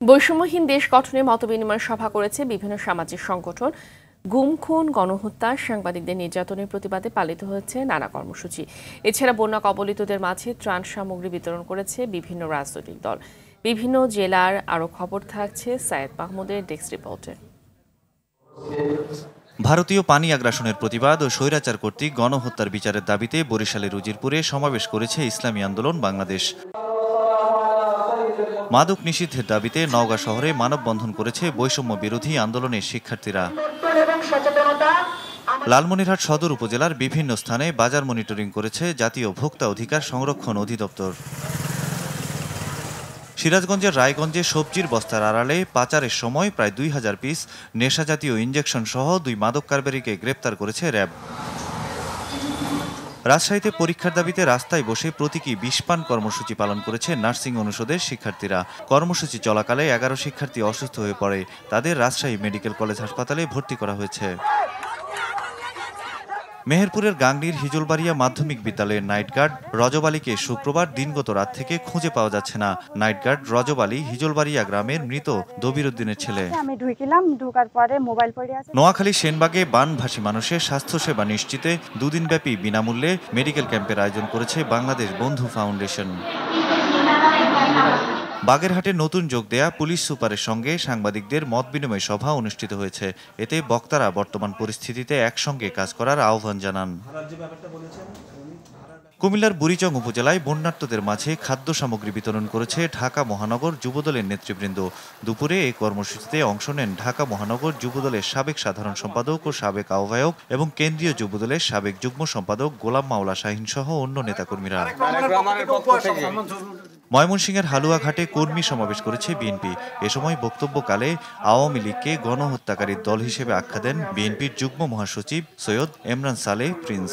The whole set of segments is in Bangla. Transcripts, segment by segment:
বৈষম্যহীন দেশ গঠনে মতবিনিময় সভা করেছে বিভিন্ন সামাজিক সংগঠন। গুম, খুন, গণহত্যা, সাংবাদিকদের নির্যাতনের প্রতিবাদে পালিত হয়েছে নানা কর্মসূচি। এছাড়া বন্যা কবলিতদের মাঝে ত্রাণ সামগ্রী বিতরণ করেছে বিভিন্ন রাজনৈতিক দল। বিভিন্ন জেলার আরও খবর থাকছে সায়েদ মাহমুদের ডেস্ক রিপোর্টে। ভারতীয় পানি আগ্রাসনের প্রতিবাদ ও স্বৈরাচার কর্তৃক গণহত্যার বিচারের দাবিতে বরিশালের উজিরপুরে সমাবেশ করেছে ইসলামী আন্দোলন বাংলাদেশ। মাদক নিষিদ্ধের দাবিতে নওগাঁ শহরে মানববন্ধন করেছে বৈষম্য বিরোধী আন্দোলনের শিক্ষার্থীরা। লালমনিরহাট সদর উপজেলার বিভিন্ন স্থানে বাজার মনিটরিং করেছে জাতীয় ভোক্তা অধিকার সংরক্ষণ অধিদপ্তর। সিরাজগঞ্জের রায়গঞ্জে সবজির বস্তার আড়ালে পাচারের সময় প্রায় ২,০০০ পিস নেশাজাতীয় ইনজেকশন সহ ২ মাদক কারবারিকে গ্রেপ্তার করেছে র্যাব। রাজশাহীতে পরীক্ষার দাবিতে রাস্তায় বসে প্রতীকী বিষপান কর্মসূচি পালন করেছে নার্সিং অনুষদের শিক্ষার্থীরা। কর্মসূচি চলাকালে ১১ শিক্ষার্থী অসুস্থ হয়ে পড়ে। তাদের রাজশাহী মেডিকেল কলেজ হাসপাতালে ভর্তি করা হয়েছে। মেহেরপুরের গাংনীর হিজলবাড়িয়া মাধ্যমিক বিদ্যালয়ের নাইট গার্ড রজব আলীকে শুক্রবার দিনগত রাত থেকে খুঁজে পাওয়া যাচ্ছে না। নাইট গার্ড রজব আলী হিজলবাড়িয়া গ্রামের মৃত দবির উদ্দিনের ছেলে। নোয়াখালী সেনবাগে বানভাসী মানুষের স্বাস্থ্যসেবা নিশ্চিতে দুদিনব্যাপী বিনামূল্যে মেডিকেল ক্যাম্পের আয়োজন করেছে বাংলাদেশ বন্ধু ফাউন্ডেশন। বাগেরহাটে নতুন যোগ দেয়া পুলিশ সুপারের সঙ্গে সাংবাদিকদের মত বিনিময় সভা অনুষ্ঠিত হয়েছে। এতে বক্তারা বর্তমান পরিস্থিতিতে একসঙ্গে কাজ করার আহ্বান জানান। কুমিল্লার বুড়িচং উপজেলায় বন্যার্তদের মাঝে খাদ্য সামগ্রী বিতরণ করেছে ঢাকা মহানগর যুবদলের নেতৃবৃন্দ। দুপুরে এই কর্মসূচিতে অংশ নেন ঢাকা মহানগর যুবদলের সাবেক সাধারণ সম্পাদক ও সাবেক আহ্বায়ক এবং কেন্দ্রীয় যুবদলের সাবেক যুগ্ম সম্পাদক গোলাম মাওলা শাহীন সহ অন্য নেতাকর্মীরা। ময়মনসিংহের হালুয়াঘাটে কর্মী সমাবেশ করেছে বিএনপি। এ সময় বক্তব্যকালে আওয়ামী লীগকে গণহত্যাকারীর দল হিসেবে আখ্যা দেন বিএনপির যুগ্ম মহাসচিব সৈয়দ এমরান সালেহ প্রিন্স।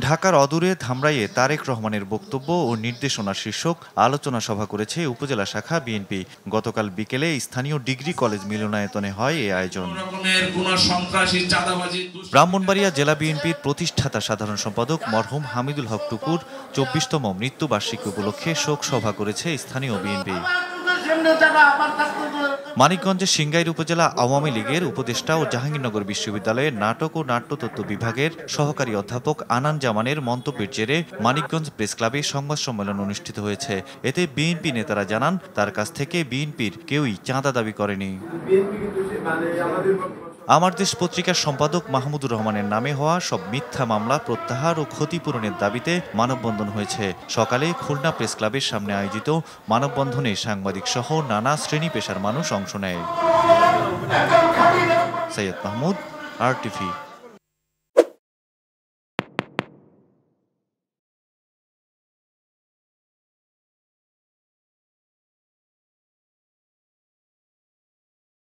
ঢাকার অদূরে ধামরাইয়ে তারেক রহমানের বক্তব্য ও নির্দেশনা শীর্ষক আলোচনা সভা করেছে উপজেলা শাখা বিএনপি। গতকাল বিকেলে স্থানীয় ডিগ্রি কলেজ মিলনায়তনে হয় এই আয়োজন। ব্রাহ্মণবাড়িয়া জেলা বিএনপির প্রতিষ্ঠাতা সাধারণ সম্পাদক মরহুম হামিদুল হক টুকুর ২৪তম মৃত্যুবার্ষিকী উপলক্ষে শোক সভা করেছে স্থানীয় বিএনপি। মানিকগঞ্জের সিংগাইর উপজেলা আওয়ামী লীগের উপদেষ্টা ও জাহাঙ্গীরনগর বিশ্ববিদ্যালয়ের নাটক ও নাট্যতত্ত্ব বিভাগের সহকারী অধ্যাপক আনান জামানের মন্তব্যের জেরে মানিকগঞ্জ প্রেস ক্লাবে সংবাদ সম্মেলন অনুষ্ঠিত হয়েছে। এতে বিএনপি নেতারা জানান, তার কাছ থেকে বিএনপির কেউই চাঁদা দাবি করেনি। আমার দেশ পত্রিকার সম্পাদক মাহমুদুর রহমানের নামে হওয়া সব মিথ্যা মামলা প্রত্যাহার ও ক্ষতিপূরণের দাবিতে মানববন্ধন হয়েছে। সকালে খুলনা প্রেস ক্লাবের সামনে আয়োজিত মানববন্ধনে সাংবাদিক সহ নানা শ্রেণী পেশার মানুষ অংশ নেয়। সাইয়েদ মাহমুদ, RTV।